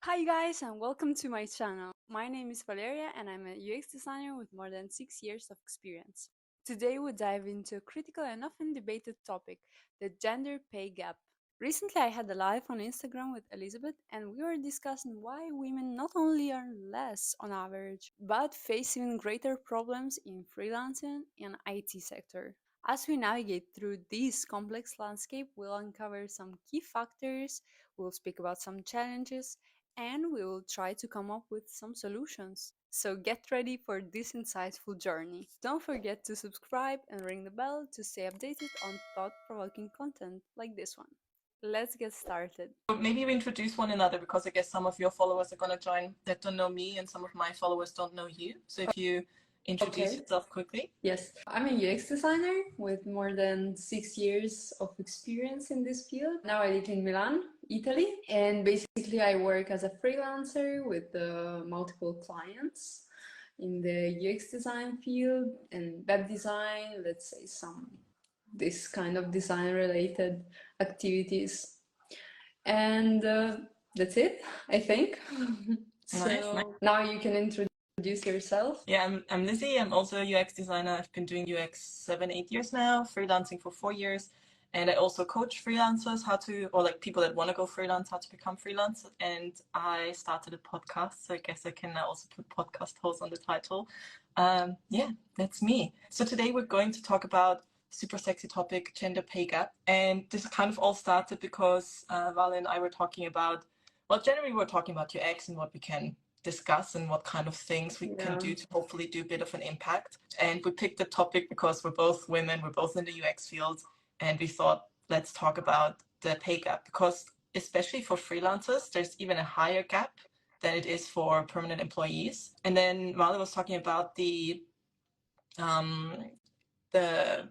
Hi guys and welcome to my channel. My name is Valeria and I'm a UX designer with more than 6 years of experience. Today we dive into a critical and often debated topic, the gender pay gap. Recently I had a live on Instagram with Elizabeth and we were discussing why women not only earn less on average, but face even greater problems in freelancing and IT sector. As we navigate through this complex landscape, we'll uncover some key factors, we'll speak about some challenges, and we will try to come up with some solutions. So get ready for this insightful journey. Don't forget to subscribe and ring the bell to stay updated on thought-provoking content like this one. Let's get started. Maybe we introduce one another because I guess some of your followers are going to join that don't know me and some of my followers don't know you. So if you introduce yourself quickly. Yes, I'm a UX designer with more than 6 years of experience in this field. Now I live in Milan, Italy, and basically I work as a freelancer with multiple clients in the UX design field and web design, let's say some this kind of design related activities. And that's it, I think. Nice. Now you can introduce yourself. Yeah, I'm Lizzie. I'm also a UX designer. I've been doing UX 7, 8 years now, freelancing for 4 years. And I also coach freelancers how to, or like people that want to go freelance, how to become freelance. And I started a podcast. So I guess I can now also put podcast host on the title. Yeah, that's me. So today we're going to talk about super sexy topic, gender pay gap. And this kind of all started because Val and I were talking about, well, generally we're talking about UX and what we can discuss and what kind of things we can do to hopefully do a bit of an impact. And we picked the topic because we're both women, we're both in the UX field, and we thought, let's talk about the pay gap because especially for freelancers, there's even a higher gap than it is for permanent employees. And then Mali was talking about the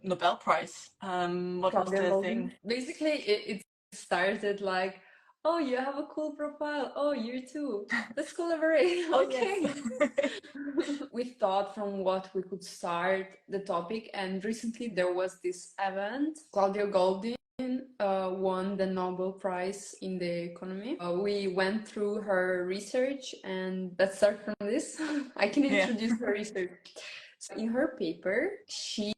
Nobel Prize. What was the thing? Basically, it started like, oh, you have a cool profile. Oh, you too. Let's collaborate. Oh, Okay. yes. We thought from what we could start the topic, and recently there was this event. Claudia Goldin won the Nobel Prize in the economy. We went through her research, and let's start from this. I can introduce her research. So in her paper, she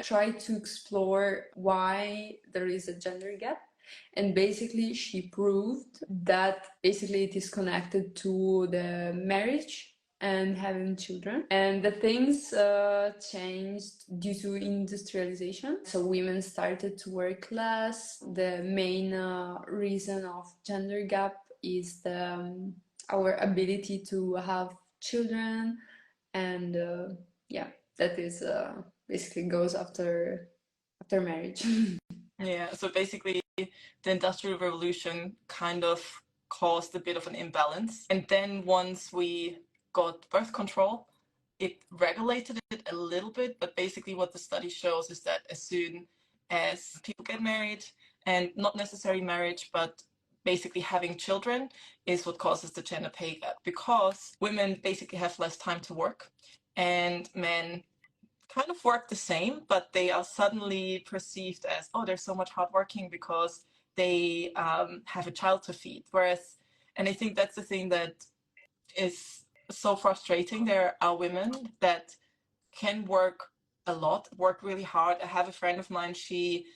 tried to explore why there is a gender gap, and basically she proved that basically it is connected to the marriage and having children, and the things changed due to industrialization, so women started to work less. The main reason of gender gap is our ability to have children, and yeah, that is basically goes after marriage. Yeah, so basically the Industrial Revolution kind of caused a bit of an imbalance. And then once we got birth control, it regulated it a little bit, but basically what the study shows is that as soon as people get married, and not necessarily marriage, but basically having children is what causes the gender pay gap, because women basically have less time to work and men kind of work the same, but they are suddenly perceived as, oh, they're so much hardworking because they have a child to feed. Whereas, and I think that's the thing that is so frustrating. There are women that can work a lot, work really hard. I have a friend of mine, she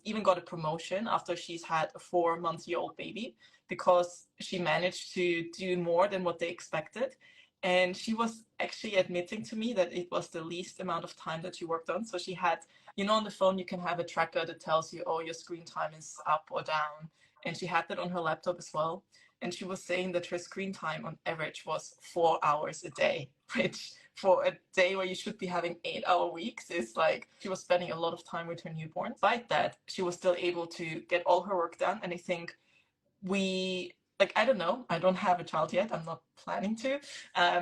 even got a promotion after she's had a 4-month-old baby because she managed to do more than what they expected. And she was actually admitting to me that it was the least amount of time that she worked on. So she had, on the phone, you can have a tracker that tells you, oh, your screen time is up or down. And she had that on her laptop as well. And she was saying that her screen time on average was 4 hours a day, which for a day where you should be having 8-hour weeks is like, she was spending a lot of time with her newborn. Despite that, she was still able to get all her work done. And I think I don't know, I don't have a child yet. I'm not planning to.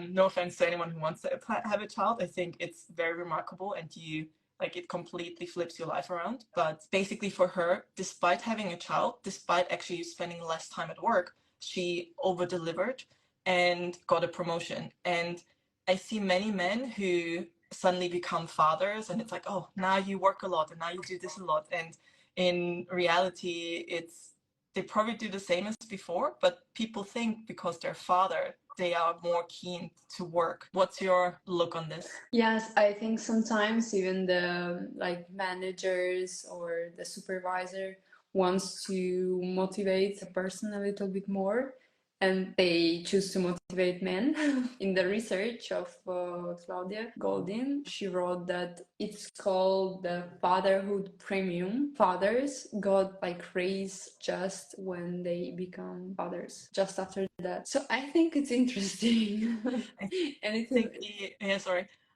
No offense to anyone who wants to have a child. I think it's very remarkable and it completely flips your life around. But basically for her, despite having a child, despite actually spending less time at work, she over delivered and got a promotion. And I see many men who suddenly become fathers and it's like, oh, now you work a lot and now you do this a lot. And in reality, it's they probably do the same as before, but people think because they're father, they are more keen to work. What's your look on this? Yes, I think sometimes even the managers or the supervisor wants to motivate a person a little bit more, and they choose to motivate men. In the research of Claudia Goldin, she wrote that it's called the fatherhood premium. Fathers got raised just when they become fathers, just after that. So I think it's interesting. I And it's think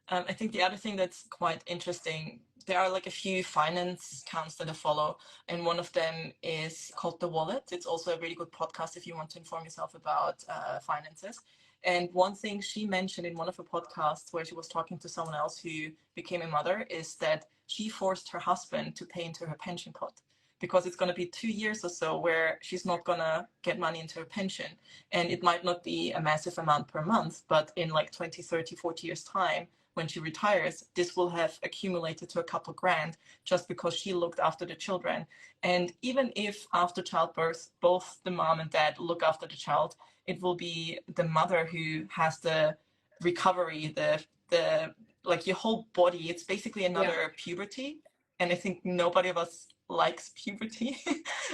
I think the other thing that's quite interesting, there are like a few finance accounts that I follow, and one of them is called The Wallet. It's also a really good podcast if you want to inform yourself about finances. And one thing she mentioned in one of her podcasts where she was talking to someone else who became a mother is that she forced her husband to pay into her pension pot because it's going to be 2 years or so where she's not going to get money into her pension. And it might not be a massive amount per month, but in like 20, 30, 40 years time, when she retires, this will have accumulated to a couple grand just because she looked after the children. And even if after childbirth, both the mom and dad look after the child, it will be the mother who has the recovery, the like your whole body. It's basically another puberty. And I think nobody of us likes puberty.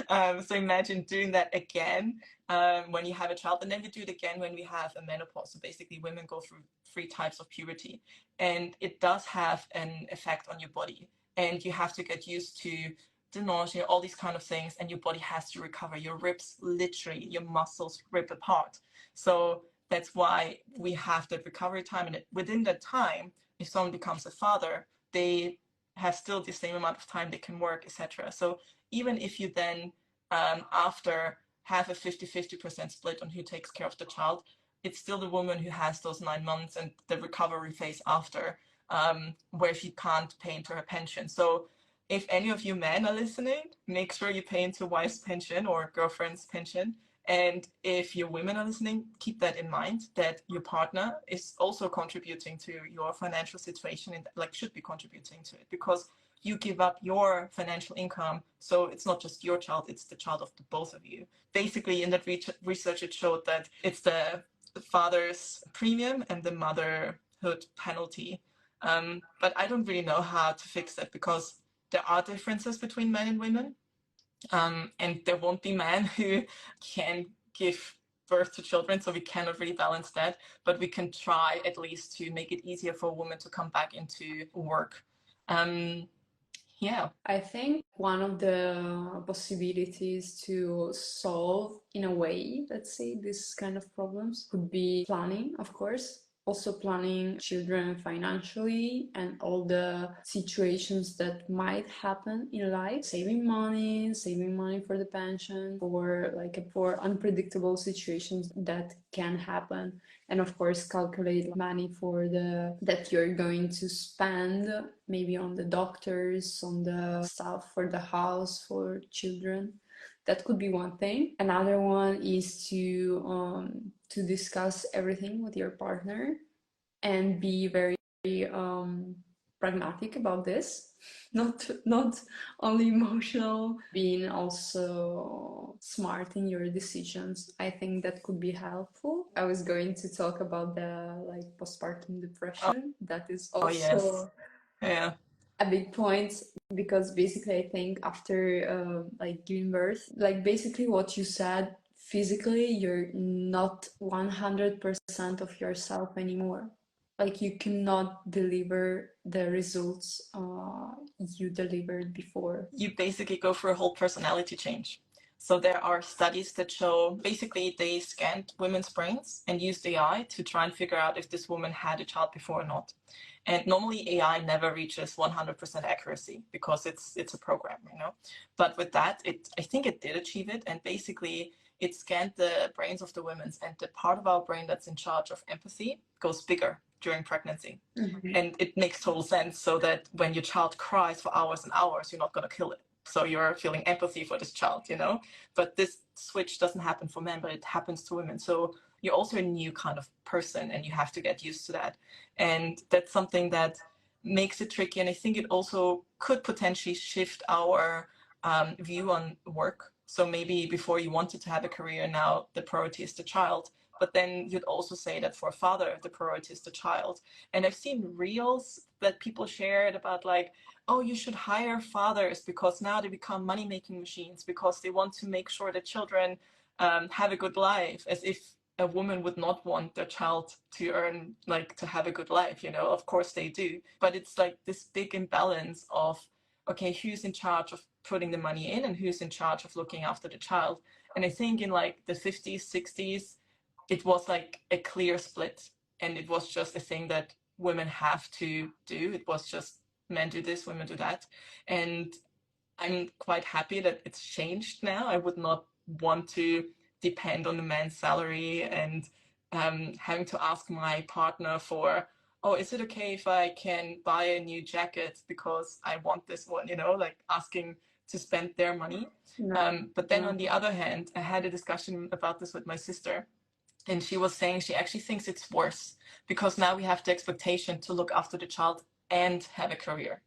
So imagine doing that again when you have a child, and then we do it again when we have a menopause. So basically, women go through 3 types of puberty, and it does have an effect on your body. And you have to get used to the nausea, all these kind of things, and your body has to recover. Your ribs, literally, your muscles rip apart. So that's why we have that recovery time. And within that time, if someone becomes a father, they have still the same amount of time they can work, etc. So even if you then after have a 50-50% split on who takes care of the child, it's still the woman who has those 9 months and the recovery phase after, where she can't pay into her pension. So if any of you men are listening, make sure you pay into wife's pension or girlfriend's pension. And if your women are listening, keep that in mind, that your partner is also contributing to your financial situation and should be contributing to it, because you give up your financial income. So it's not just your child, it's the child of the both of you. Basically, in that research, it showed that it's the father's premium and the motherhood penalty. But I don't really know how to fix that, because there are differences between men and women. And there won't be men who can give birth to children, so we cannot really balance that, but we can try at least to make it easier for a woman to come back into work. Yeah. I think one of the possibilities to solve, in a way, let's say, this kind of problems could be planning, of course. Also planning children financially and all the situations that might happen in life, saving money for the pension, for unpredictable situations that can happen, and of course calculate money for the that you're going to spend, maybe on the doctors, on the stuff for the house, for children. That could be one thing. Another one is to discuss everything with your partner and be very pragmatic about this. Not only emotional, being also smart in your decisions. I think that could be helpful. I was going to talk about the postpartum depression. That is Oh yes. also Yeah. a big point, because basically I think after giving birth, basically what you said, physically you're not 100% of yourself anymore. You cannot deliver the results you delivered before. You basically go through a whole personality change. So there are studies that show, basically they scanned women's brains and used AI to try and figure out if this woman had a child before or not. And normally AI never reaches 100% accuracy because it's a program, you know. But with that, I think it did achieve it. And basically it scanned the brains of the women, and the part of our brain that's in charge of empathy goes bigger during pregnancy. Mm-hmm. And it makes total sense, so that when your child cries for hours and hours, you're not going to kill it. So you're feeling empathy for this child, you know. But this switch doesn't happen for men, but it happens to women. So you're also a new kind of person, and you have to get used to that. And that's something that makes it tricky. And I think it also could potentially shift our view on work. So maybe before you wanted to have a career, now the priority is the child. But then you'd also say that for a father, the priority is the child. And I've seen reels that people shared about like, oh, you should hire fathers because now they become money-making machines because they want to make sure that children have a good life, as if a woman would not want their child to earn, like to have a good life, you know, of course they do. But it's like this big imbalance of, okay, who's in charge of putting the money in and who's in charge of looking after the child. And I think in like the 50s, 60s, it was like a clear split, and it was just a thing that women have to do. It was just men do this, women do that. And I'm quite happy that it's changed now. I would not want to depend on the man's salary and having to ask my partner for, oh, is it okay if I can buy a new jacket because I want this one, you know, like asking to spend their money. No. But then on the other hand, I had a discussion about this with my sister, and she was saying she actually thinks it's worse because now we have the expectation to look after the child and have a career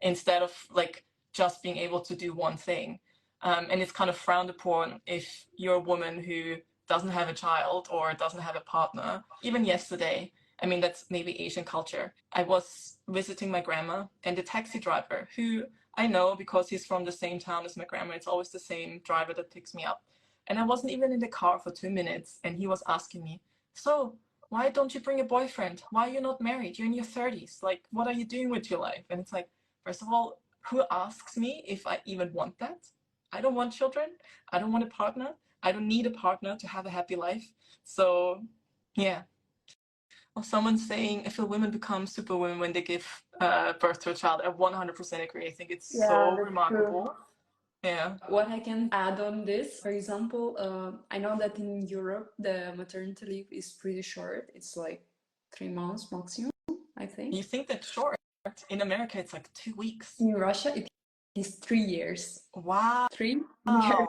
instead of like just being able to do one thing. And it's kind of frowned upon if you're a woman who doesn't have a child or doesn't have a partner. Even yesterday, I mean, that's maybe Asian culture. I was visiting my grandma, and the taxi driver, who I know because he's from the same town as my grandma, it's always the same driver that picks me up. And I wasn't even in the car for 2 minutes, and he was asking me, so why don't you bring a boyfriend? Why are you not married? You're in your 30s. Like, what are you doing with your life? And it's like, first of all, who asks me if I even want that? I don't want children. I don't want a partner. I don't need a partner to have a happy life. So, yeah. Or someone saying, I feel women become superwomen when they give birth to a child. I 100% agree. I think it's Yeah, so that's true. remarkable. Yeah. What I can add on this, for example, I know that in Europe the maternity leave is pretty short. It's like 3 months maximum, I think. You think that's short. In America, it's like 2 weeks. In Russia, it is 3 years. Wow. 3 years.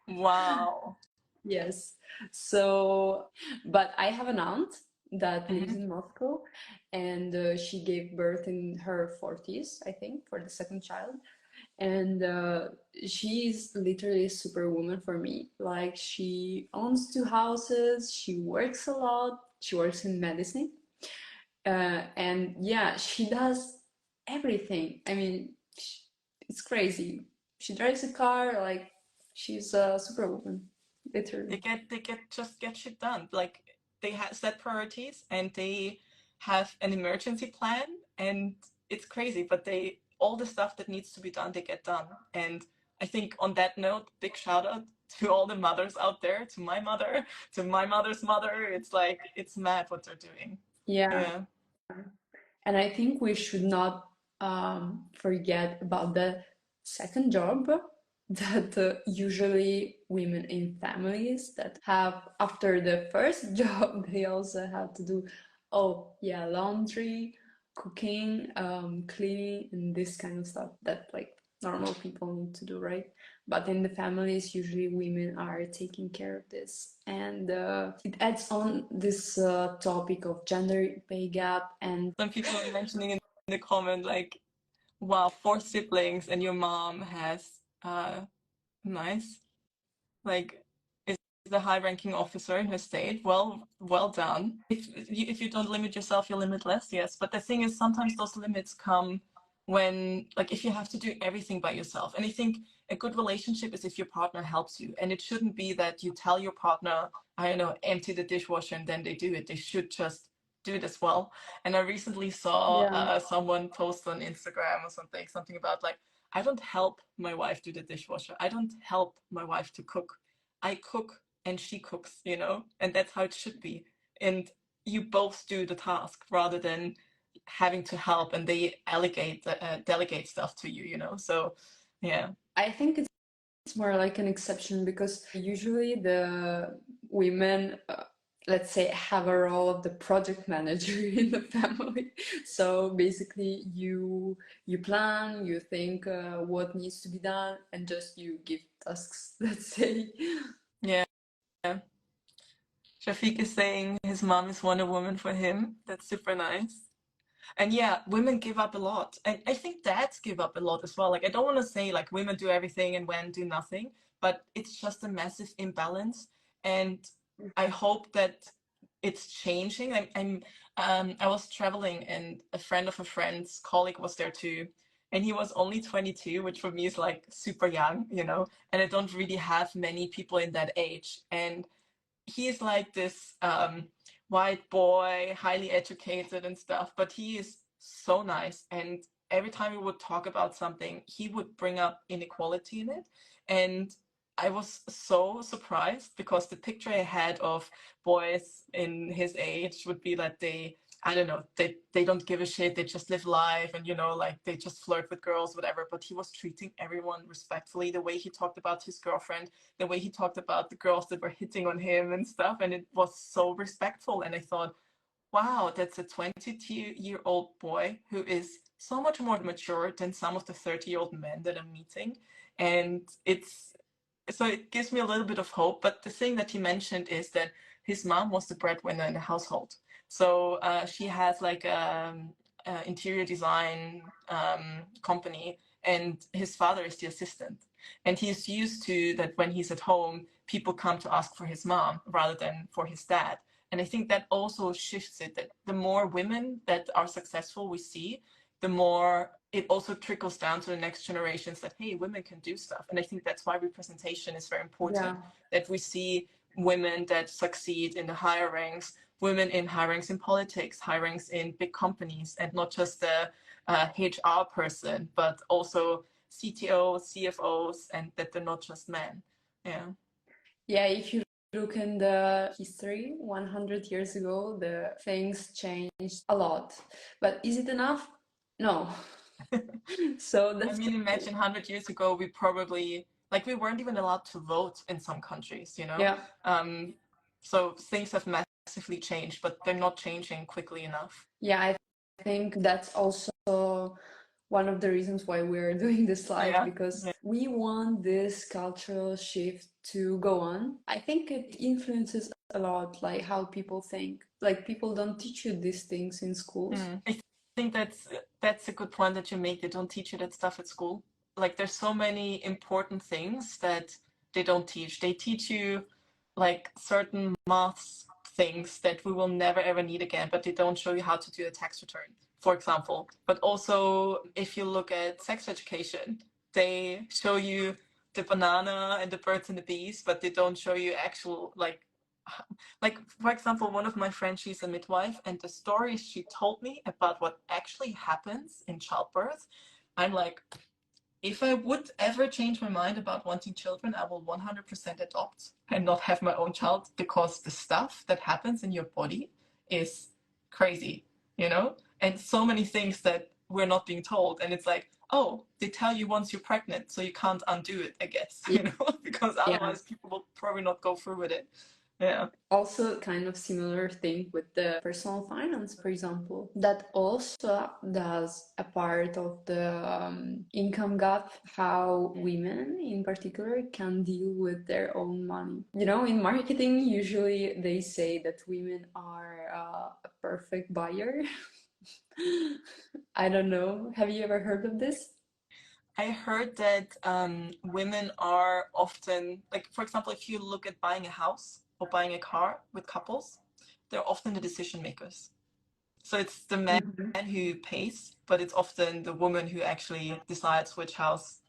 Wow. Yes. So, but I have an aunt that lives Mhm. in Moscow, and she gave birth in her 40s, I think, for the second child. And she is literally a superwoman for me. Like, she owns 2 houses, she works a lot, she works in medicine. And yeah, she does everything. I mean, it's crazy. She drives a car, like, she's a superwoman, literally. Just get shit done. Like they have set priorities and they have an emergency plan, and it's crazy, but they all the stuff that needs to be done, they get done. And I think on that note, big shout out to all the mothers out there, to my mother, to my mother's mother. It's like it's mad what they're doing. Yeah. Yeah. And I think we should not forget about the second job that usually women in families that have after the first job, they also have to do, oh yeah, laundry, cooking, cleaning, and this kind of stuff that like normal people need to do, right? But in the families, usually women are taking care of this. And it adds on this topic of gender pay gap. And Some people are mentioning in the comment like, wow, 4 siblings and your mom has nice, like, is the high-ranking officer in her state. Well done. If you don't limit yourself, you're limitless, yes. But the thing is, sometimes those limits come when, like, if you have to do everything by yourself. And I think a good relationship is if your partner helps you. And it shouldn't be that you tell your partner, I don't know, empty the dishwasher and then they do it. They should just do it as well. And I recently saw yeah, someone post on Instagram or something about like, I don't help my wife do the dishwasher. I don't help my wife to cook. I cook and she cooks, you know, and that's how it should be. And you both do the task rather than having to help and they delegate stuff to you, you know. So, yeah. I think it's more like an exception because usually the women, let's say, have a role of the project manager in the family. So basically, you plan, you think what needs to be done, and just you give tasks. Let's say. Yeah. Shafiq is saying his mom is Wonder Woman for him. That's super nice. And yeah, women give up a lot. And I think dads give up a lot as well. Like, I don't want to say like women do everything and men do nothing, but it's just a massive imbalance. And I hope that it's changing. I was traveling and a friend of a friend's colleague was there too. And he was only 22, which for me is like super young, you know, and I don't really have many people in that age. And he's like this white boy, highly educated and stuff, but he is so nice. And every time we would talk about something, he would bring up inequality in it. And I was so surprised because the picture I had of boys in his age would be that I don't know, they don't give a shit, they just live life and, you know, like they just flirt with girls, whatever. But he was treating everyone respectfully, the way he talked about his girlfriend, the way he talked about the girls that were hitting on him and stuff. And it was so respectful. And I thought, wow, that's a 22-year-old boy who is so much more mature than some of the 30-year-old men that I'm meeting. And it gives me a little bit of hope. But the thing that he mentioned is that his mom was the breadwinner in the household. So she has like interior design company, and his father is the assistant. And he's used to that when he's at home, people come to ask for his mom rather than for his dad. And I think that also shifts it, that the more women that are successful we see, the more it also trickles down to the next generations that, hey, women can do stuff. And I think that's why representation is very important, that we see women that succeed in the higher ranks, women in high ranks in politics, high ranks in big companies, and not just the HR person, but also CTOs, CFOs, and that they're not just men. Yeah. Yeah, if you look in the history, 100 years ago, the things changed a lot. But is it enough? No. So I that's mean, imagine 100 years ago, we probably, like, we weren't even allowed to vote in some countries, you know? yeah. So things have massively changed, but they're not changing quickly enough. Yeah, I think that's also one of the reasons why we're doing this live, Yeah. because Yeah. we want this cultural shift to go on. I think it influences a lot, like how people think. Like people don't teach you these things in schools. I think that's a good point that you make. They don't teach you that stuff at school. Like there's so many important things that they don't teach. They teach you like certain maths things that we will never ever need again, but they don't show you how to do a tax return, for example. But also if you look at sex education, they show you the banana and the birds and the bees, but they don't show you actual like for example, one of my friends, she's a midwife, and the stories she told me about what actually happens in childbirth, I'm like, if I would ever change my mind about wanting children, I will 100% adopt and not have my own child, because the stuff that happens in your body is crazy, you know? And so many things that we're not being told. And it's like, oh, they tell you once you're pregnant, so you can't undo it, I guess, you know? Because Yeah. otherwise people will probably not go through with it. Yeah. Also, kind of similar thing with the personal finance, for example, that also does a part of the income gap, how women in particular can deal with their own money. You know, in marketing, usually they say that women are a perfect buyer. I don't know. Have you ever heard of this? I heard that women are often, like, for example, if you look at buying a house or buying a car with couples, they're often the decision makers. So it's the man Mhm. who pays, but it's often the woman who actually decides which house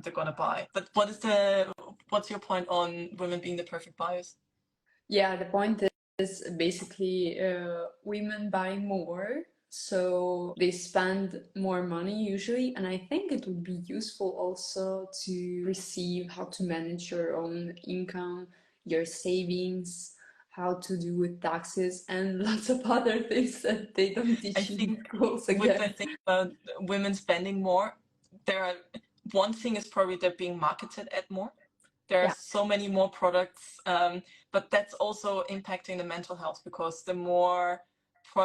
they're gonna buy. But what's your point on women being the perfect buyers? Yeah, the point is basically women buy more, so they spend more money usually. And I think it would be useful also to receive how to manage your own income, your savings, how to do with taxes, and lots of other things that they don't I teach you in think schools with the again. thing about women spending more, there are one thing is probably they're being marketed at more. There are Yeah, so many more products, but that's also impacting the mental health, because the more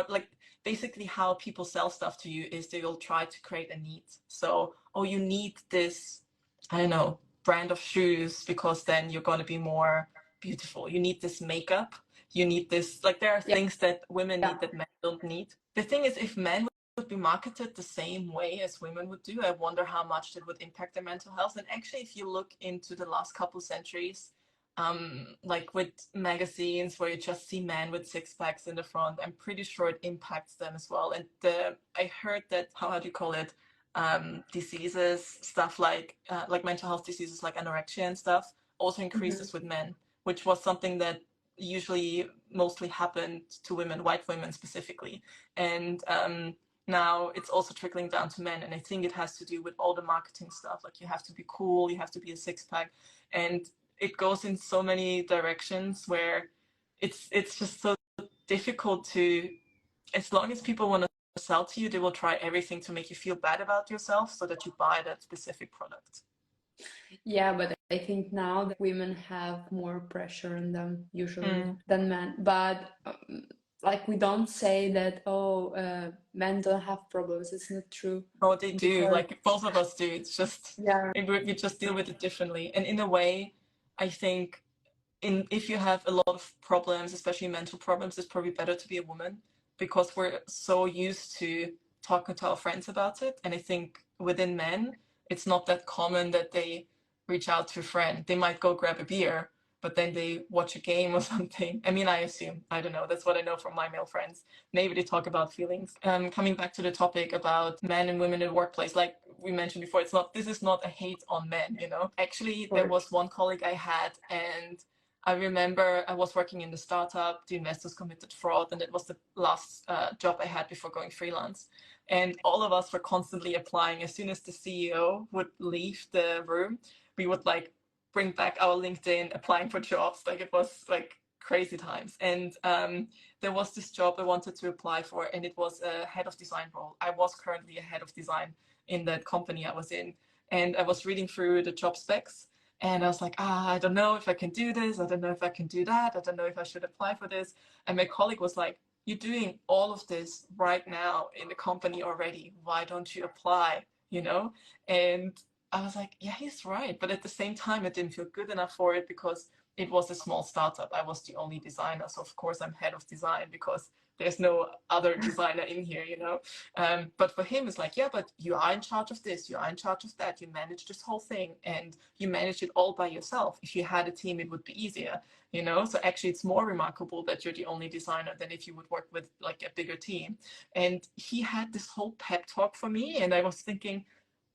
like basically how people sell stuff to you is they will try to create a need. So, oh, you need this, I don't know, brand of shoes because then you're going to be more beautiful. You need this makeup. You need this. Like there are yeah, things that women yeah. need that men don't need. The thing is, if men would be marketed the same way as women would do, I wonder how much that would impact their mental health. And actually, if you look into the last couple centuries, like with magazines where you just see men with six packs in the front, I'm pretty sure it impacts them as well. And I heard that, how do you call it? Diseases, stuff like mental health diseases like anorexia and stuff also increases with men, which was something that usually mostly happened to women, white women specifically. And now it's also trickling down to men. And I think it has to do with all the marketing stuff. Like you have to be cool, you have to be a six pack. And it goes in so many directions where it's just so difficult to, as long as people want to sell to you, they will try everything to make you feel bad about yourself so that you buy that specific product. Yeah, but I think now that women have more pressure on them usually than men. But like we don't say that, men don't have problems. It's not true. Oh, they do. Because Like both of us do. It's just yeah, we just deal with it differently. And in a way, I think if you have a lot of problems, especially mental problems, it's probably better to be a woman because we're so used to talking to our friends about it. And I think within men, it's not that common that they reach out to a friend. They might go grab a beer, but then they watch a game or something. I mean, I assume, I don't know. That's what I know from my male friends. Maybe they talk about feelings. Coming back to the topic about men and women in the workplace, like we mentioned before, this is not a hate on men, you know? Actually, there was one colleague I had, and I remember I was working in the startup, the investors committed fraud, and it was the last job I had before going freelance. And all of us were constantly applying. As soon as the CEO would leave the room, we would like bring back our LinkedIn, applying for jobs. Like it was like crazy times. And there was this job I wanted to apply for, and it was a head of design role. I was currently a head of design in that company I was in. And I was reading through the job specs. And I was like, I don't know if I can do this. I don't know if I can do that. I don't know if I should apply for this. And my colleague was like, you're doing all of this right now in the company already. Why don't you apply? You know? And I was like, yeah, he's right. But at the same time, I didn't feel good enough for it because it was a small startup. I was the only designer. So of course I'm head of design because there's no other designer in here, you know? But for him, it's like, yeah, but you are in charge of this, you are in charge of that, you manage this whole thing, and you manage it all by yourself. If you had a team, it would be easier, you know? So actually, it's more remarkable that you're the only designer than if you would work with like a bigger team. And he had this whole pep talk for me, and I was thinking,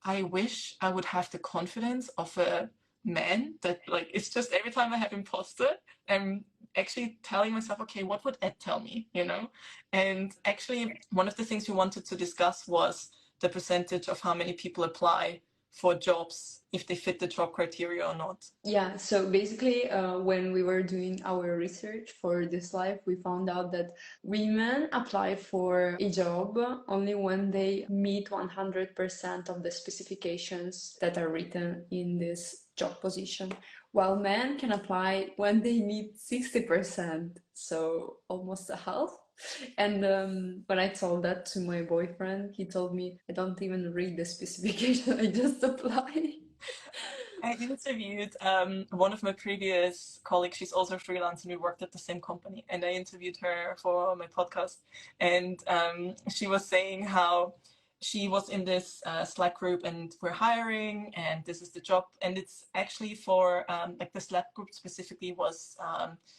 I wish I would have the confidence of a man that like it's just every time I have imposter, I'm actually telling myself, okay, what would Ed tell me, you know? And actually, one of the things we wanted to discuss was the percentage of how many people apply for jobs, if they fit the job criteria or not. yeah. So basically, when we were doing our research for this live, we found out that women apply for a job only when they meet 100% of the specifications that are written in this job position, while men can apply when they meet 60%, so almost a half. And when I told that to my boyfriend, he told me, I don't even read the specification, I just apply. I interviewed one of my previous colleagues. She's also freelance, and we worked at the same company. And I interviewed her for my podcast, and she was saying how she was in this Slack group, and we're hiring, and this is the job, and it's actually for like the Slack group specifically was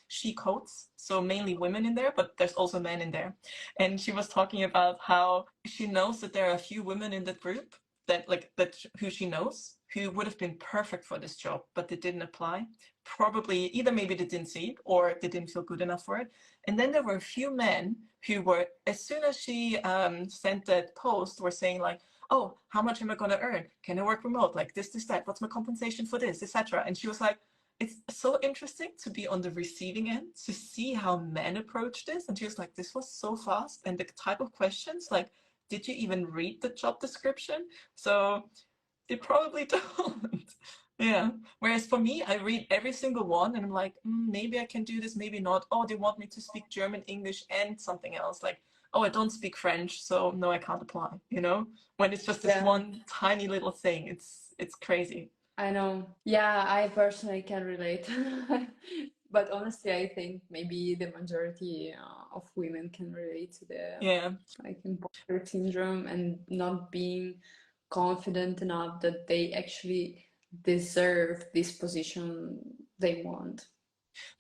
she codes, so mainly women in there, but there's also men in there. And she was talking about how she knows that there are a few women in that group that who she knows who would have been perfect for this job, but they didn't apply. Probably either maybe they didn't see it or they didn't feel good enough for it. And then there were a few men who were, as soon as she sent that post, were saying like, oh, how much am I going to earn? Can I work remote? Like this, that, what's my compensation for this, etc. And she was like, it's so interesting to be on the receiving end to see how men approach this. And she was like, this was so fast. And the type of questions, like, did you even read the job description? So they probably don't. Yeah. Whereas for me, I read every single one and I'm like, maybe I can do this, maybe not. Oh, they want me to speak German, English, and something else. Like, oh, I don't speak French, so no, I can't apply, you know? When it's just this Yeah. one tiny little thing, it's crazy. I know. Yeah, I personally can relate. But honestly, I think maybe the majority of women can relate to the Yeah. like imposter syndrome and not being confident enough that they actually deserve this position they want.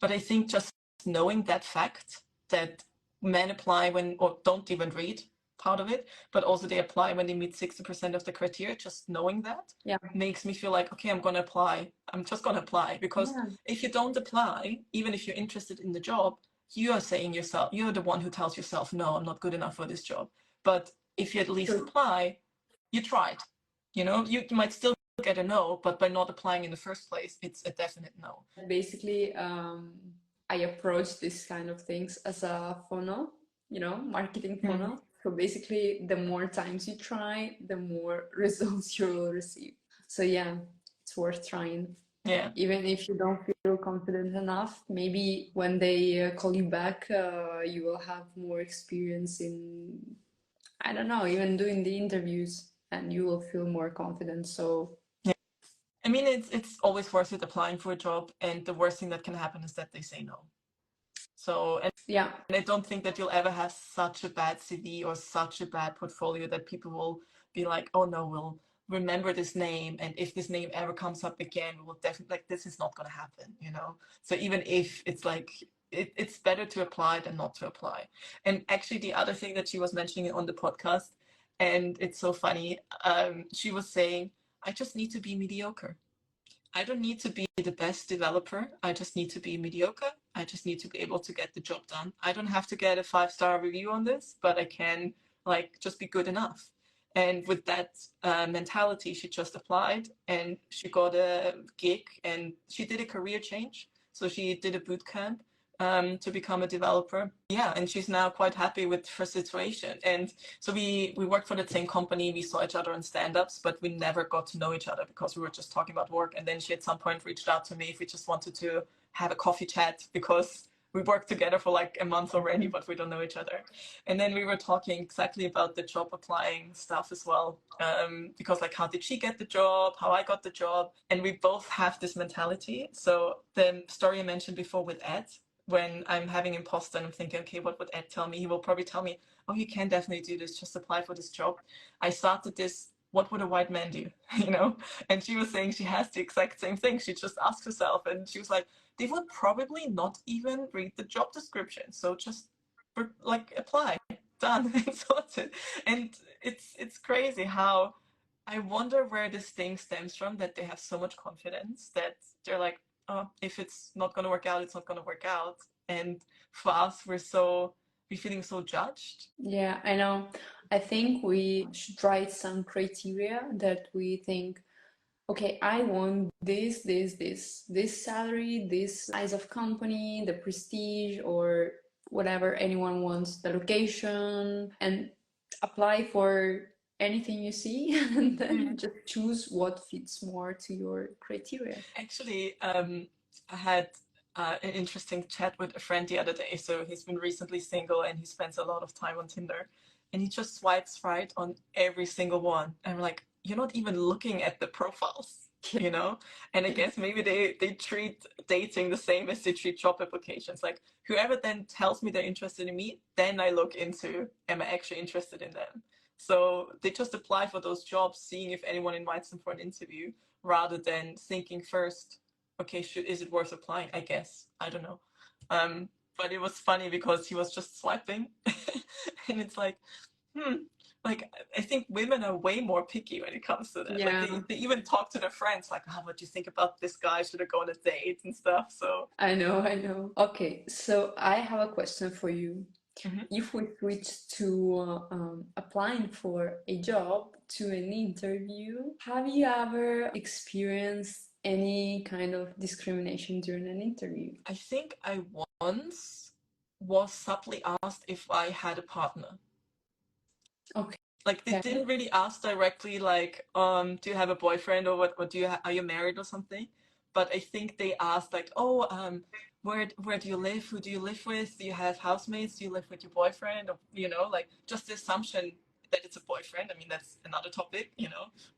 But I think just knowing that fact, that men apply when, or don't even read part of it, but also they apply when they meet 60% of the criteria, just knowing that Yeah. makes me feel like, okay, I'm going to apply. I'm just going to apply. Because Yeah. if you don't apply, even if you're interested in the job, you are saying yourself, you're the one who tells yourself, no, I'm not good enough for this job. But if you at least True. apply, you tried. You know, you might still get a no, but by not applying in the first place, it's a definite no. Basically, I approach this kind of things as a funnel, marketing funnel. So basically, the more times you try, the more results you will receive. So yeah, it's worth trying. Yeah. Even if you don't feel confident enough, maybe when they call you back, you will have more experience in, I don't know, even doing the interviews, and you will feel more confident. So Yeah. I mean, it's always worth it applying for a job, and the worst thing that can happen is that they say no. So, and yeah, I don't think that you'll ever have such a bad CV or such a bad portfolio that people will be like, oh no, we'll remember this name, and if this name ever comes up again, we will definitely, like, this is not going to happen, you know? So even if it's like, it's better to apply than not to apply. And actually, the other thing that she was mentioning on the podcast, and it's so funny, she was saying, I just need to be mediocre. I don't need to be the best developer. I just need to be mediocre. I just need to be able to get the job done. I don't have to get a 5-star review on this, but I can like just be good enough. And with that mentality, she just applied and she got a gig and she did a career change. So she did a boot camp to become a developer. Yeah, and she's now quite happy with her situation. And so we worked for the same company. We saw each other on stand-ups, but we never got to know each other because we were just talking about work. And then she at some point reached out to me if we just wanted to have a coffee chat because we worked together for like a month already, but we don't know each other. And then we were talking exactly about the job applying stuff as well, because like how did she get the job, how I got the job, and we both have this mentality. So the story I mentioned before with Ed, when I'm having imposter and I'm thinking, okay, what would Ed tell me? He will probably tell me, oh, you can definitely do this, just apply for this job. I started this, what would a white man do? You know? And she was saying she has the exact same thing. She just asked herself, and she was like, they would probably not even read the job description. So just like apply, done, and sorted. And it's crazy how I wonder where this thing stems from, that they have so much confidence that they're like, oh, if it's not going to work out, it's not going to work out. And for us, we're feeling so judged. yeah, I know. I think we should write some criteria that we think, okay, I want this salary, this size of company, the prestige, or whatever anyone wants, the location, and apply for anything you see, and then just choose what fits more to your criteria. Actually, I had an interesting chat with a friend the other day. So he's been recently single and he spends a lot of time on Tinder, and he just swipes right on every single one. And I'm like, you're not even looking at the profiles, you know? And I guess maybe they treat dating the same as they treat job applications. Like whoever then tells me they're interested in me, then I look into, am I actually interested in them? So they just apply for those jobs, seeing if anyone invites them for an interview, rather than thinking first, okay, is it worth applying? I guess. I don't know. But it was funny because he was just swiping and it's like, like I think women are way more picky when it comes to that. Like Yeah, they even talk to their friends, like, oh, what do you think about this guy? Should I go on a date and stuff? So I know, I know. Okay, so I have a question for you. If we switch to applying for a job to an interview, have you ever experienced any kind of discrimination during an interview? I think I once was subtly asked if I had a partner. Okay. Like they didn't really ask directly, like, do you have a boyfriend, or what do you are you married or something? But I think they asked like, oh, where do you live? Who do you live with? Do you have housemates? Do you live with your boyfriend? Or like just the assumption that it's a boyfriend. I mean, that's another topic,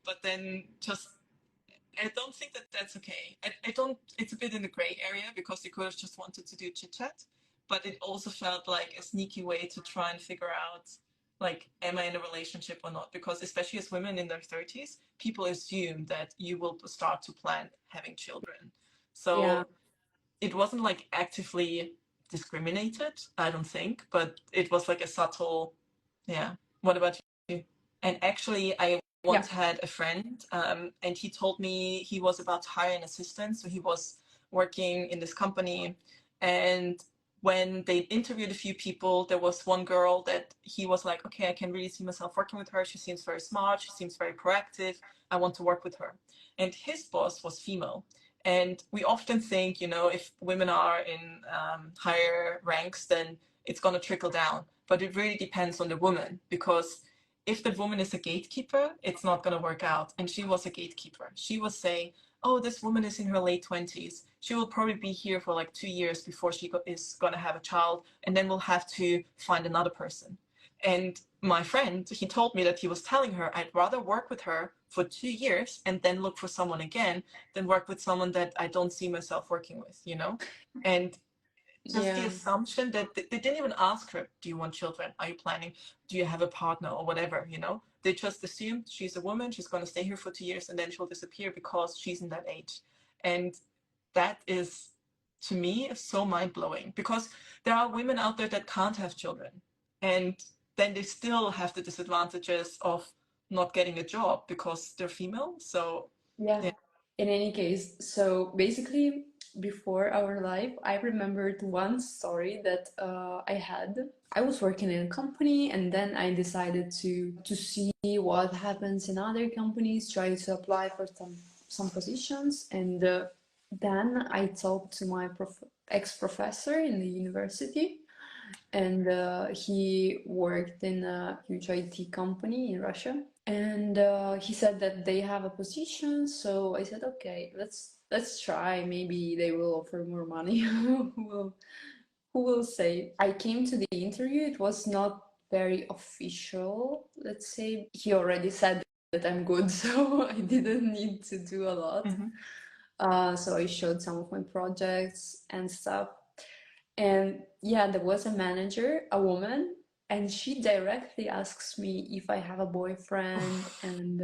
But then just I don't think that that's okay. I don't, it's a bit in the gray area because they could have just wanted to do chit chat, but it also felt like a sneaky way to try and figure out, like, am I in a relationship or not? Because especially as women in their 30s, people assume that you will start to plan having children. Yeah, So it wasn't like actively discriminated, I don't think, but it was like a subtle, yeah. What about you? And actually, I yeah, once had a friend, and he told me he was about to hire an assistant. So he was working in this company. And when they interviewed a few people, there was one girl that he was like, okay, I can really see myself working with her. She seems very smart. She seems very proactive. I want to work with her. And his boss was female. And we often think, you know, if women are in higher ranks, then it's going to trickle down. But it really depends on the woman, because if the woman is a gatekeeper, it's not going to work out. And she was a gatekeeper. She was saying, oh, this woman is in her late 20s. She will probably be here for like 2 years before she is going to have a child. And then we'll have to find another person. And my friend, he told me that he was telling her, I'd rather work with her for 2 years and then look for someone again than work with someone that I don't see myself working with, you know? And just the yeah, assumption that they didn't even ask her, do you want children? Are you planning? Do you have a partner or whatever, you know? They just assumed she's a woman, she's going to stay here for 2 years and then she'll disappear because she's in that age. And that is, to me, so mind blowing, because there are women out there that can't have children. And then they still have the disadvantages of not getting a job because they're female. So, yeah. yeah. In any case, so basically, before our life, I remembered one story that I had. I was working in a company, and then I decided to see what happens in other companies, try to apply for some positions, and then I talked to my ex-professor in the university, and he worked in a huge IT company in Russia. And he said that they have a position, so I said, okay, let's try. Maybe they will offer more money. Who will say? I came to the interview. It was not very official, let's say. He already said that I'm good, so I didn't need to do a lot. Mm-hmm. So I showed some of my projects and stuff. And yeah, there was a manager, a woman, and she directly asks me if I have a boyfriend and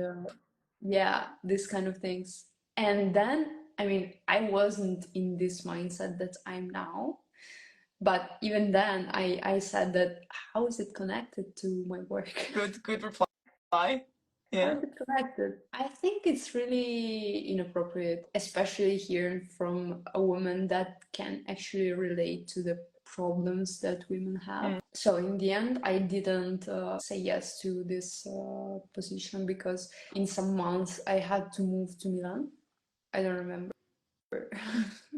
yeah, this kind of things. And then, I mean, I wasn't in this mindset that I'm now, but even then, I said that how is it connected to my work? Good reply. How Yeah. is it connected? I think it's really inappropriate, especially hearing from a woman that can actually relate to the problems that women have. Mm. So in the end, I didn't say yes to this position because in some months I had to move to Milan. I don't remember.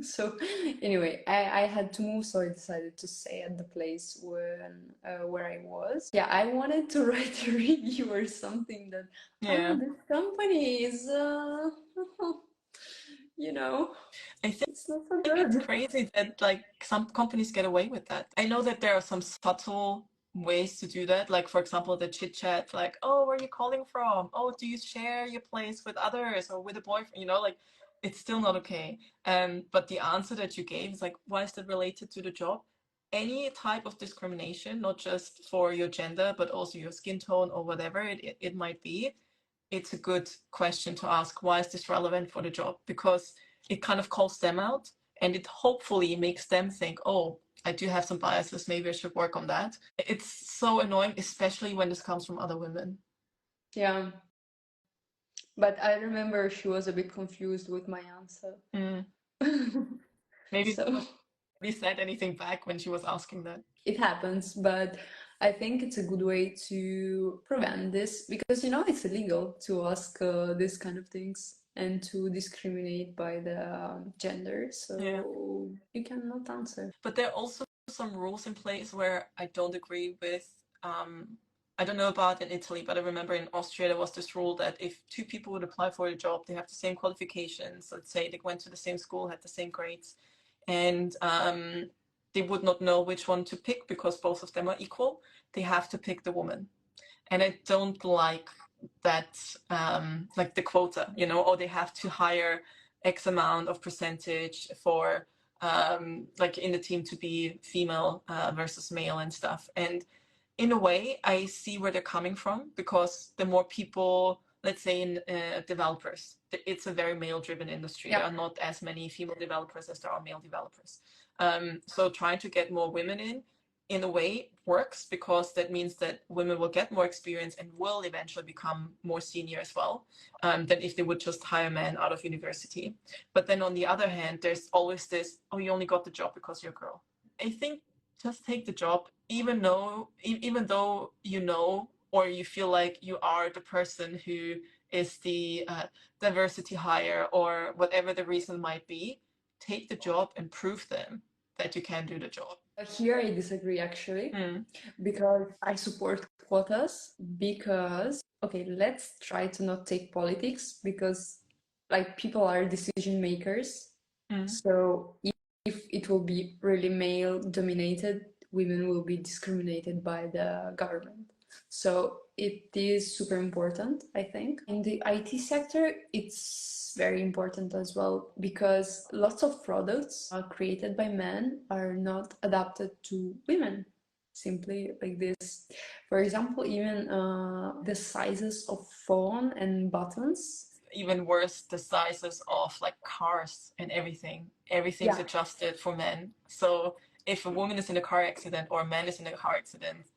So anyway, I had to move, so I decided to stay at the place where I was. Yeah, I wanted to write a review or something that Yeah. this company is you know, I it's not so think it's good. crazy that like some companies get away with that. I know that there are some subtle ways to do that. Like for example, the chit chat, like, oh, where are you calling from? Oh, do you share your place with others or with a boyfriend? You know, like it's still not okay. But the answer that you gave is like, why is that related to the job? Any type of discrimination, not just for your gender, but also your skin tone or whatever it might be, it's a good question to ask. Why is this relevant for the job? Because it kind of calls them out and it hopefully makes them think, oh, I do have some biases. Maybe I should work on that. It's so annoying, especially when this comes from other women. Yeah, but I remember she was a bit confused with my answer. Mm. Maybe So nobody said anything back when she was asking that. it happens, but I think it's a good way to prevent this because it's illegal to ask this kind of things and to discriminate by the gender, Yeah. so you cannot answer. But there are also some rules in place where I don't agree with. I don't know about in Italy, but I remember in Austria there was this rule that if two people would apply for a job, they have the same qualifications. Let's say they went to the same school, had the same grades, and they would not know which one to pick because both of them are equal. They have to pick the woman. And I don't like that like the quota, you know, or they have to hire X amount of percentage for like in the team to be female versus male and stuff. And in a way, I see where they're coming from, because the more people, let's say in developers, it's a very male-driven industry. Yeah. There are not as many female developers as there are male developers. So trying to get more women in a way works, because that means that women will get more experience and will eventually become more senior as well, than if they would just hire men out of university. But then on the other hand, there's always this, oh, you only got the job because you're a girl. I think just take the job, even though you know, or you feel like you are the person who is the diversity hire, or whatever the reason might be. Take the job and prove them that you can do the job. Here I disagree actually, because I support quotas because, okay, let's try to not take politics, because like people are decision makers. So if it will be really male dominated, women will be discriminated by the government. So it is super important, I think. In the IT sector, it's very important as well, because lots of products created by men are not adapted to women. Simply like this. For example, even the sizes of phone and buttons. Even worse, the sizes of like cars and everything's adjusted for men. So if a woman is in a car accident or a man is in a car accident,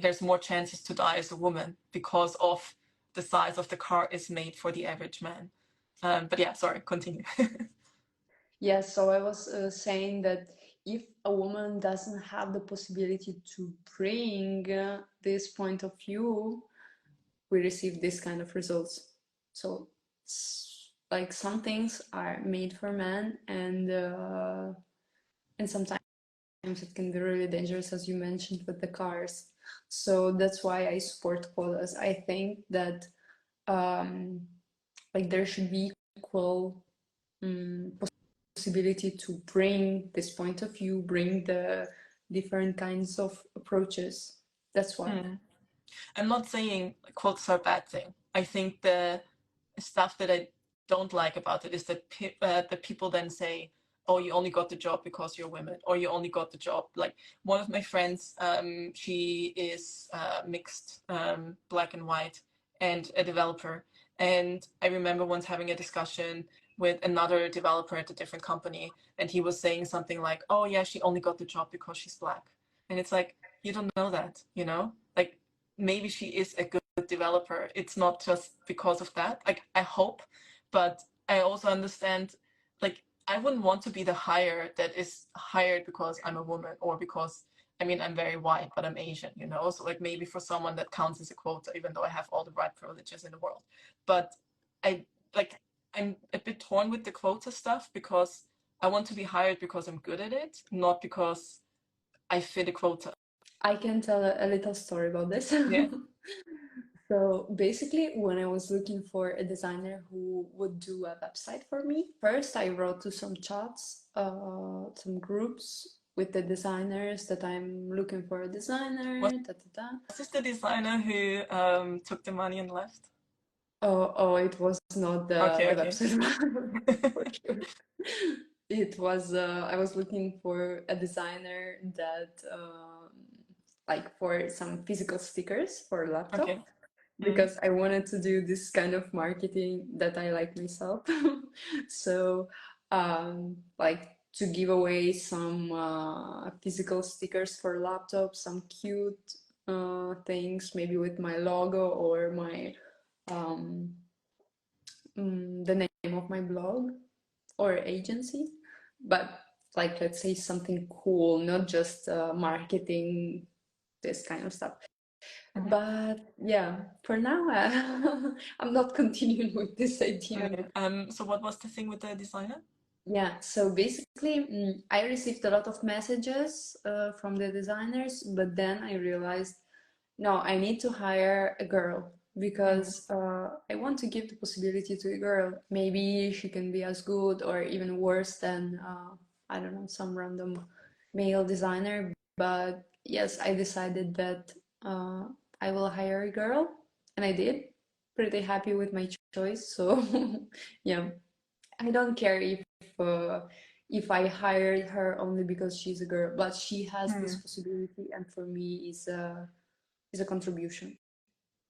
there's more chances to die as a woman, because of the size of the car is made for the average man. But yeah, sorry, continue. Yes, so I was saying that if a woman doesn't have the possibility to bring this point of view, we receive this kind of results. So like some things are made for men, and sometimes it can be really dangerous, as you mentioned with the cars. So that's why I support quotas. I think that like there should be equal possibility to bring this point of view, bring the different kinds of approaches. That's why. I'm not saying quotas are a bad thing. I think the stuff that I don't like about it is that the people then say, oh, you only got the job because you're women, or you only got the job. Like one of my friends, she is mixed, black and white, and a developer. And I remember once having a discussion with another developer at a different company, and he was saying something like, oh yeah, she only got the job because she's black. And it's like, you don't know that, you know? Like maybe she is a good developer. It's not just because of that. Like I hope, but I also understand, like I wouldn't want to be the hire that is hired because I'm a woman, or because I'm very white, but I'm Asian, you know? So like maybe for someone that counts as a quota, even though I have all the right privileges in the world. But I like I'm a bit torn with the quota stuff, because I want to be hired because I'm good at it, not because I fit a quota. I can tell a little story about this. Yeah. So basically, when I was looking for a designer who would do a website for me, first I wrote to some chats, some groups with the designers that I'm looking for a designer. Was this the designer who took the money and left? Oh, it was not Okay, the okay. website for sure. It was I was looking for a designer that like for some physical stickers for laptop. Okay. Because I wanted to do this kind of marketing that I like myself. So, like to give away some physical stickers for laptops, some cute things, maybe with my logo or my the name of my blog or agency. But like, let's say something cool, not just marketing, this kind of stuff. But yeah, for now, I'm not continuing with this idea. So what was the thing with the designer? Yeah, so basically, I received a lot of messages from the designers, but then I realized, no, I need to hire a girl because I want to give the possibility to a girl. Maybe she can be as good or even worse than, I don't know, some random male designer. But yes, I decided that I will hire a girl, and I did. pretty happy with my choice. So yeah, I don't care if I hired her only because she's a girl, but she has this possibility, and for me is a contribution.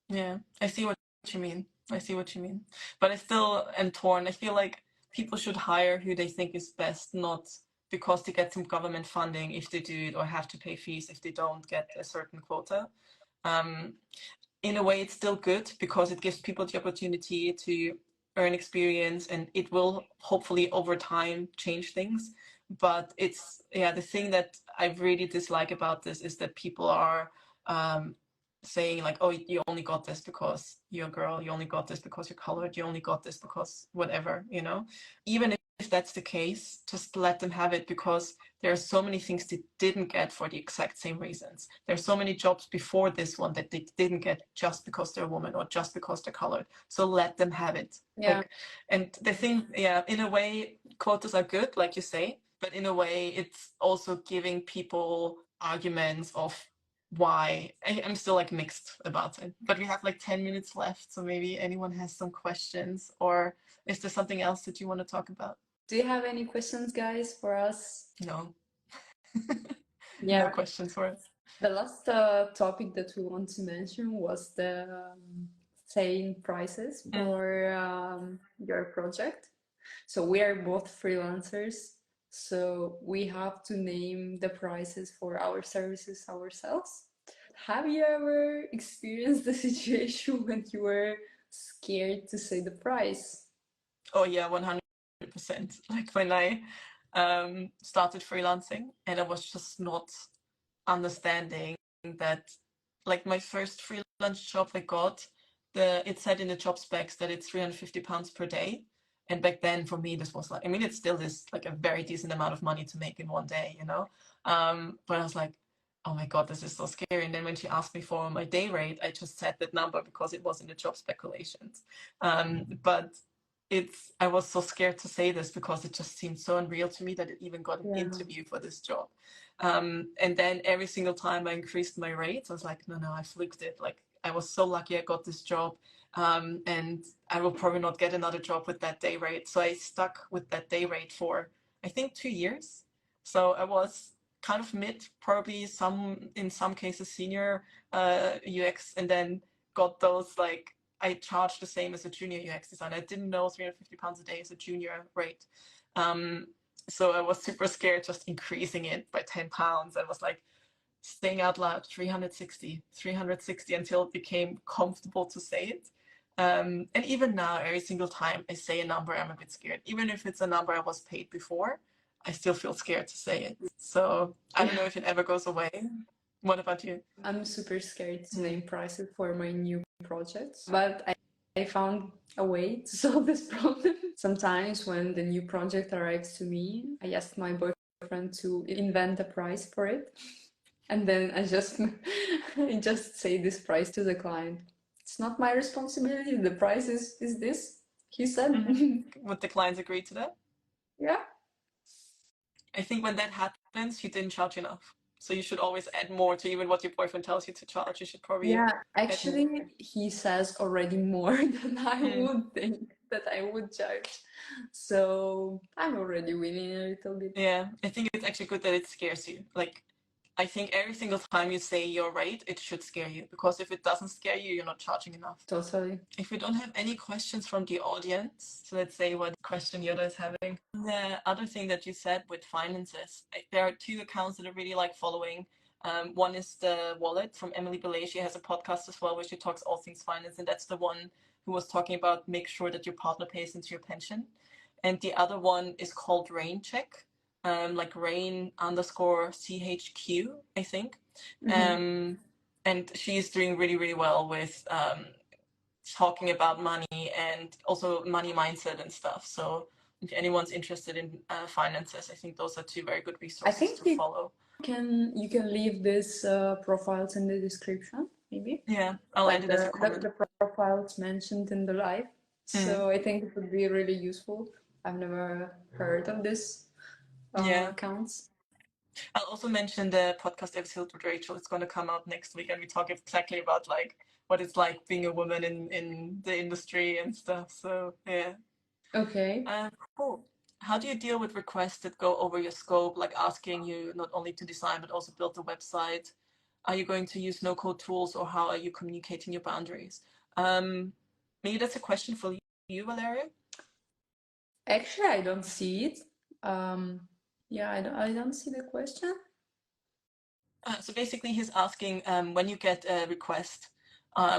Yeah, I see what you mean. I see what you mean. But I still am torn. I feel like people should hire who they think is best, not because they get some government funding if they do it, or have to pay fees if they don't get a certain quota. Um, in a way, it's still good because it gives people the opportunity to earn experience, and it will hopefully over time change things. But it's, yeah, the thing that I really dislike about this is that people are saying like, oh, you only got this because you're a girl, you only got this because you're colored, you only got this because whatever, you know. Even if that's the case, just let them have it, because there are so many things they didn't get for the exact same reasons. There's so many jobs before this one that they didn't get just because they're a woman or just because they're colored. So let them have it. Yeah. Like, and the thing, yeah, in a way, quotas are good, like you say, but in a way, it's also giving people arguments of why. I'm still like mixed about it. But we have like 10 minutes left, so maybe anyone has some questions, or is there something else that you want to talk about? Do you have any questions, guys, for us? No. Yeah. No questions for us. The last topic that we want to mention was the saying prices for your project. So we are both freelancers, so we have to name the prices for our services ourselves. Have you ever experienced the situation when you were scared to say the price? Oh yeah, 100%. Like when I started freelancing, and I was just not understanding that, like my first freelance job I got, it said in the job specs that it's £350 per day. And back then for me, this was like, I mean, it still is like a very decent amount of money to make in one day, you know? But I was like, oh my God, this is so scary. And then when she asked me for my day rate, I just said that number because it was in the job speculations. But I was so scared to say this because it just seemed so unreal to me that it even got an interview for this job. And then every single time I increased my rates, I was like, no, I fluked it. Like, I was so lucky I got this job. And I will probably not get another job with that day rate. So I stuck with that day rate for, I think, 2 years. So I was kind of mid, probably in some cases senior UX, and then got those, like, I charged the same as a junior UX designer. I didn't know £350 a day is a junior rate. So I was super scared just increasing it by £10. I was like saying out loud 360 until it became comfortable to say it. And even now, every single time I say a number, I'm a bit scared. Even if it's a number I was paid before, I still feel scared to say it. So I don't know if it ever goes away. What about you? I'm super scared to name prices for my new projects, but I found a way to solve this problem. Sometimes when the new project arrives to me, I ask my boyfriend to invent a price for it, and then I just I just say this price to the client. It's not my responsibility. The price is this, he said. Would the clients agree to that? Yeah. I think when that happens, you didn't charge enough. So you should always add more to even what your boyfriend tells you to charge. You should probably Yeah, actually, he says already more than I would think that I would charge. So I'm already winning a little bit. Yeah, I think it's actually good that it scares you. Like, I think every single time you say you're right, it should scare you, because if it doesn't scare you, you're not charging enough. Totally. If we don't have any questions from the audience, so let's say what question Yoda is having. The other thing that you said with finances, there are two accounts that I really like following. One is the Wallet from Emily Belay. She has a podcast as well where she talks all things finance, and that's the one who was talking about make sure that your partner pays into your pension. And the other one is called Rain Check, like Rain underscore CHQ, I think. And she's doing really, really well with talking about money and also money mindset and stuff. So if anyone's interested in finances, I think those are two very good resources to follow. You can leave these profiles in the description, maybe. Yeah, I'll Like add it as a comment. the profiles mentioned in the live. So I think it would be really useful. I've never heard of this accounts. I'll also mention the podcast episode with Rachel. It's going to come out next week, and we talk exactly about like what it's like being a woman in the industry and stuff. So yeah. Okay. Cool. How do you deal with requests that go over your scope, like asking you not only to design but also build the website? Are you going to use no-code tools, or how are you communicating your boundaries? Um, Maybe that's a question for you, Valeria. Actually, I don't see it. Yeah, I don't see the question. So basically, he's asking when you get a request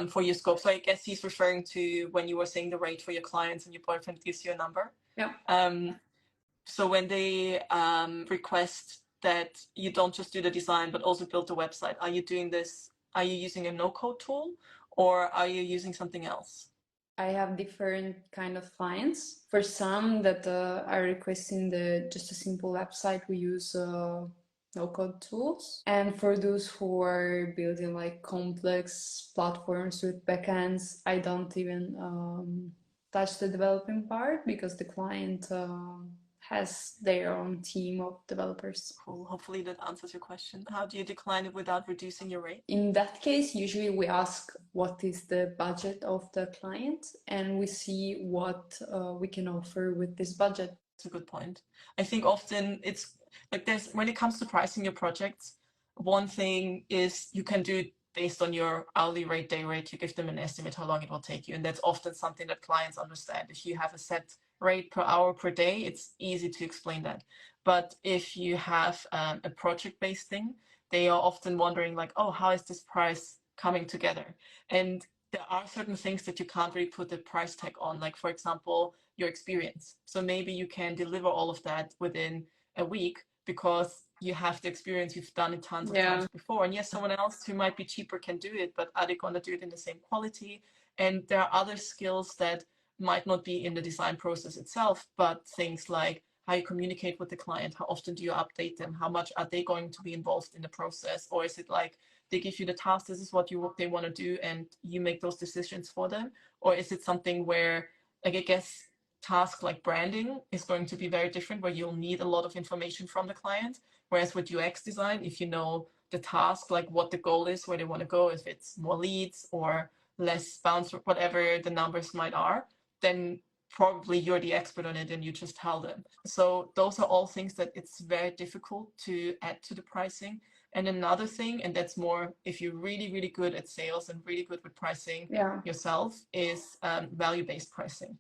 for your scope. So I guess he's referring to when you were saying the rate for your clients and your boyfriend gives you a number. Yeah. So when they request that you don't just do the design but also build the website, are you doing this? Are you using a no-code tool, or are you using something else? I have different kind of clients. For some that are requesting just a simple website, we use no-code tools. And for those who are building like complex platforms with backends, I don't even touch the developing part because the client has their own team of developers. Cool. Hopefully that answers your question. How do you decline it without reducing your rate? In that case, usually we ask what is the budget of the client and we see what we can offer with this budget. That's a good point. I think often it's like when it comes to pricing your projects, one thing is you can do it based on your hourly rate, day rate. You give them an estimate how long it will take you. And that's often something that clients understand. If you have a set rate per hour per day, it's easy to explain that. But if you have a project-based thing, they are often wondering like, oh, how is this price coming together? And there are certain things that you can't really put the price tag on, like for example, your experience. So maybe you can deliver all of that within a week because you have the experience, you've done it tons of times before. And yes, someone else who might be cheaper can do it, but are they going to do it in the same quality? And there are other skills that might not be in the design process itself, but things like how you communicate with the client, how often do you update them, how much are they going to be involved in the process, or is it like they give you the task, this is what they want to do, and you make those decisions for them, or is it something where, like I guess, task like branding is going to be very different, where you'll need a lot of information from the client, whereas with UX design, if you know the task, like what the goal is, where they want to go, if it's more leads or less bounce, whatever the numbers might are, then probably you're the expert on it and you just tell them. So those are all things that it's very difficult to add to the pricing. And another thing, and that's more if you're really, really good at sales and really good with pricing yourself, is value-based pricing.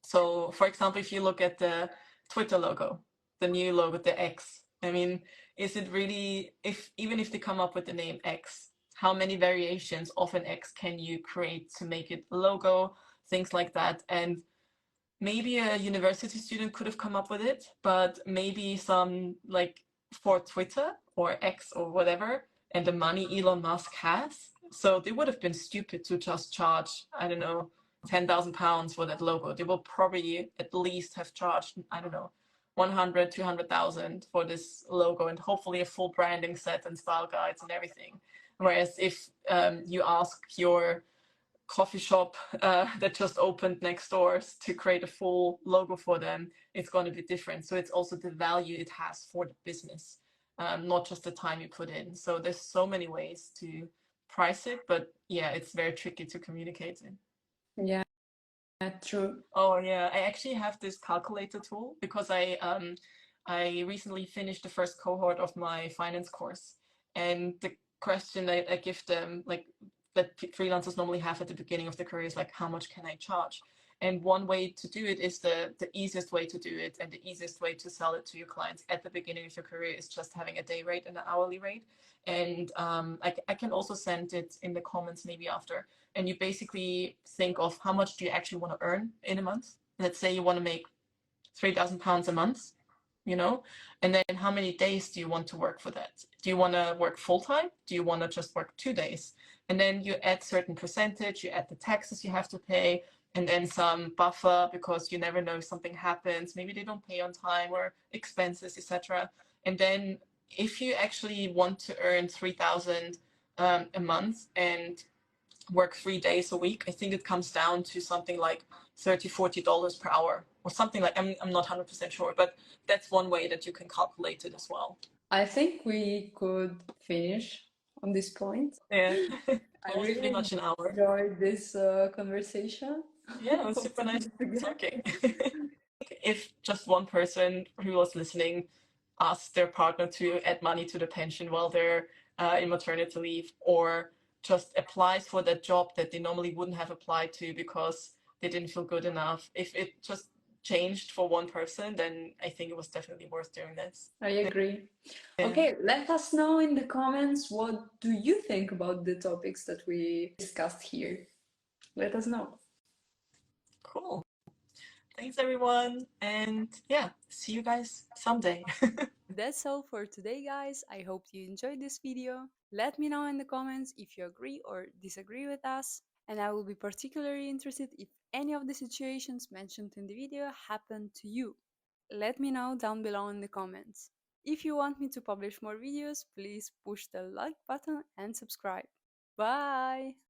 So for example, if you look at the Twitter logo, the new logo, the X, I mean, is it really, even if they come up with the name X, how many variations of an X can you create to make it a logo, things like that? And maybe a university student could have come up with it, but maybe some like for Twitter or X or whatever, and the money Elon Musk has. So they would have been stupid to just charge, I don't know, £10,000 for that logo. They will probably at least have charged, I don't know, 100, 200,000 for this logo, and hopefully a full branding set and style guides and everything. Whereas if you ask your coffee shop that just opened next doors to create a full logo for them, it's going to be different. So it's also the value it has for the business, not just the time you put in. So there's so many ways to price it, but yeah, it's very tricky to communicate it. Yeah, true. Oh yeah, I actually have this calculator tool because I recently finished the first cohort of my finance course, and the question that I give them, like that freelancers normally have at the beginning of the career, is like, how much can I charge? And one way to do it is the easiest way to do it, and the easiest way to sell it to your clients at the beginning of your career is just having a day rate and an hourly rate. And I can also send it in the comments maybe after. And you basically think of how much do you actually want to earn in a month. Let's say you want to make £3,000 a month, you know, and then how many days do you want to work for that? Do you want to work full time? Do you want to just work 2 days? And then you add certain percentage, you add the taxes you have to pay, and then some buffer because you never know if something happens. Maybe they don't pay on time, or expenses, etc. And then if you actually want to earn 3,000 a month and work 3 days a week, I think it comes down to something like $30, $40 per hour or something like, I'm not 100% sure, but that's one way that you can calculate it as well. I think we could finish on this point. Yeah. I Almost pretty really much an hour. enjoyed this conversation. Yeah, it was Hope super to do nice it again. talking. If just one person who was listening asked their partner to add money to the pension while they're in maternity leave, or just applies for that job that they normally wouldn't have applied to because they didn't feel good enough, if it just changed for one person, then I think it was definitely worth doing this. I agree. Yeah, Okay, let us know in the comments what do you think about the topics that we discussed here. Let us know. cool. Thanks everyone, and yeah, see you guys someday. That's all for today, guys. I hope you enjoyed this video. Let me know in the comments if you agree or disagree with us, and I will be particularly interested if any of the situations mentioned in the video happened to you. Let me know down below in the comments. If you want me to publish more videos, please push the like button and subscribe. Bye!